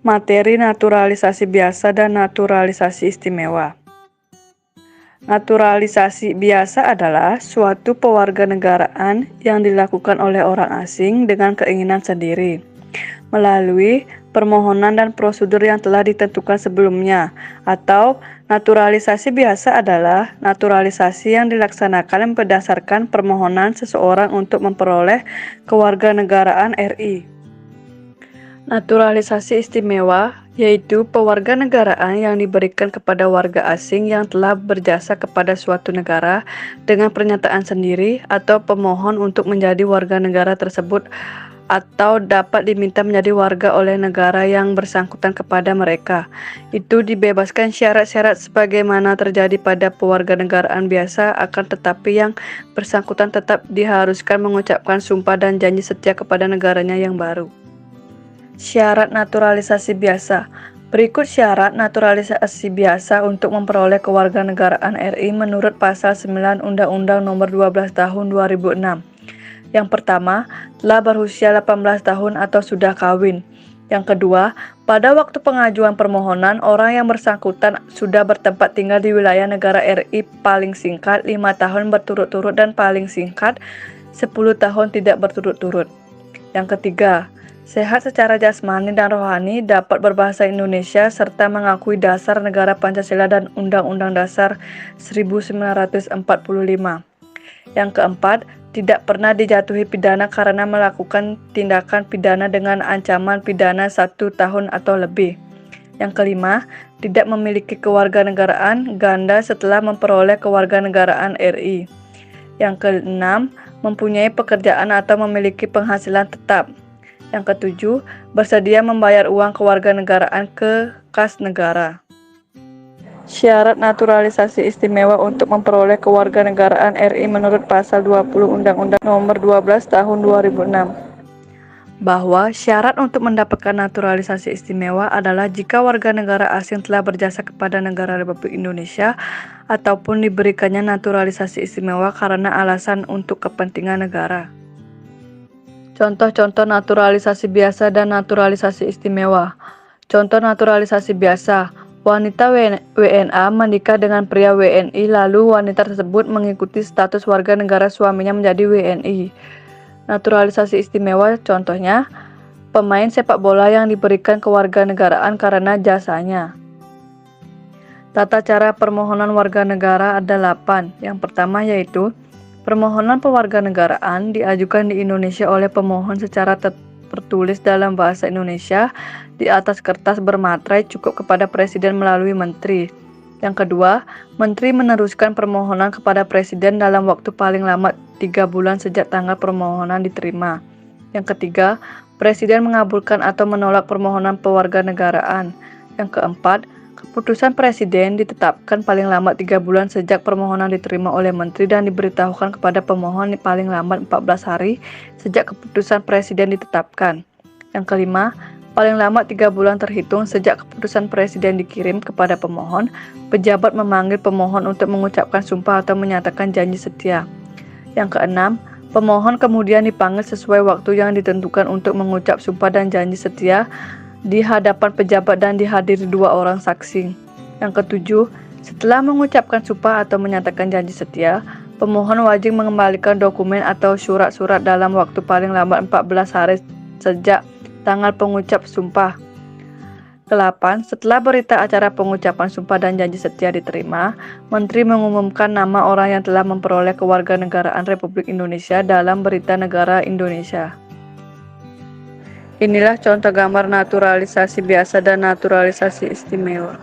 Materi naturalisasi biasa dan naturalisasi istimewa. Naturalisasi biasa adalah suatu pewarganegaraan yang dilakukan oleh orang asing dengan keinginan sendiri, melalui permohonan dan prosedur yang telah ditentukan sebelumnya, atau naturalisasi biasa adalah naturalisasi yang dilaksanakan berdasarkan permohonan seseorang untuk memperoleh kewarganegaraan RI. Naturalisasi istimewa yaitu pewarganegaraan yang diberikan kepada warga asing yang telah berjasa kepada suatu negara dengan pernyataan sendiri atau pemohon untuk menjadi warga negara tersebut atau dapat diminta menjadi warga oleh negara yang bersangkutan kepada mereka. Itu dibebaskan syarat-syarat sebagaimana terjadi pada pewarganegaraan biasa, akan tetapi yang bersangkutan tetap diharuskan mengucapkan sumpah dan janji setia kepada negaranya yang baru. Syarat naturalisasi biasa. Berikut syarat naturalisasi biasa untuk memperoleh kewarganegaraan RI menurut Pasal 9 Undang-Undang Nomor 12 Tahun 2006. Yang pertama, telah berusia 18 tahun atau sudah kawin. Yang kedua, pada waktu pengajuan permohonan, orang yang bersangkutan sudah bertempat tinggal di wilayah negara RI paling singkat 5 tahun berturut-turut dan paling singkat 10 tahun tidak berturut-turut. Yang ketiga, sehat secara jasmani dan rohani, dapat berbahasa Indonesia, serta mengakui dasar negara Pancasila dan Undang-Undang Dasar 1945. Yang keempat, tidak pernah dijatuhi pidana karena melakukan tindakan pidana dengan ancaman pidana 1 tahun atau lebih. Yang kelima, tidak memiliki kewarganegaraan ganda setelah memperoleh kewarganegaraan RI. Yang keenam, mempunyai pekerjaan atau memiliki penghasilan tetap. Yang ketujuh, bersedia membayar uang kewarganegaraan ke kas negara. Syarat naturalisasi istimewa untuk memperoleh kewarganegaraan RI menurut Pasal 20 Undang-Undang Nomor 12 Tahun 2006. Bahwa syarat untuk mendapatkan naturalisasi istimewa adalah jika warga negara asing telah berjasa kepada negara Republik Indonesia ataupun diberikannya naturalisasi istimewa karena alasan untuk kepentingan negara. Contoh-contoh naturalisasi biasa dan naturalisasi istimewa. Contoh naturalisasi biasa, wanita WNA menikah dengan pria WNI, lalu wanita tersebut mengikuti status warga negara suaminya menjadi WNI. Naturalisasi istimewa contohnya, pemain sepak bola yang diberikan kewarganegaraan karena jasanya. Tata cara permohonan warga negara ada 8. Yang pertama yaitu permohonan pewarganegaraan diajukan di Indonesia oleh pemohon secara tertulis dalam bahasa Indonesia di atas kertas bermaterai cukup kepada Presiden melalui Menteri. Yang kedua, Menteri meneruskan permohonan kepada Presiden dalam waktu paling lama 3 bulan sejak tanggal permohonan diterima. Yang ketiga, Presiden mengabulkan atau menolak permohonan pewarganegaraan. Yang keempat, keputusan Presiden ditetapkan paling lambat 3 bulan sejak permohonan diterima oleh Menteri dan diberitahukan kepada pemohon paling lambat 14 hari sejak keputusan Presiden ditetapkan. Yang kelima, paling lambat 3 bulan terhitung sejak keputusan Presiden dikirim kepada pemohon, pejabat memanggil pemohon untuk mengucapkan sumpah atau menyatakan janji setia. Yang keenam, pemohon kemudian dipanggil sesuai waktu yang ditentukan untuk mengucap sumpah dan janji setia di hadapan pejabat dan dihadiri 2 orang saksi. Yang ketujuh, setelah mengucapkan sumpah atau menyatakan janji setia, pemohon wajib mengembalikan dokumen atau surat-surat dalam waktu paling lambat 14 hari sejak tanggal pengucap sumpah. Ke-8, setelah berita acara pengucapan sumpah dan janji setia diterima, Menteri mengumumkan nama orang yang telah memperoleh kewarganegaraan Republik Indonesia dalam Berita Negara Indonesia. Inilah contoh gambar naturalisasi biasa dan naturalisasi istimewa.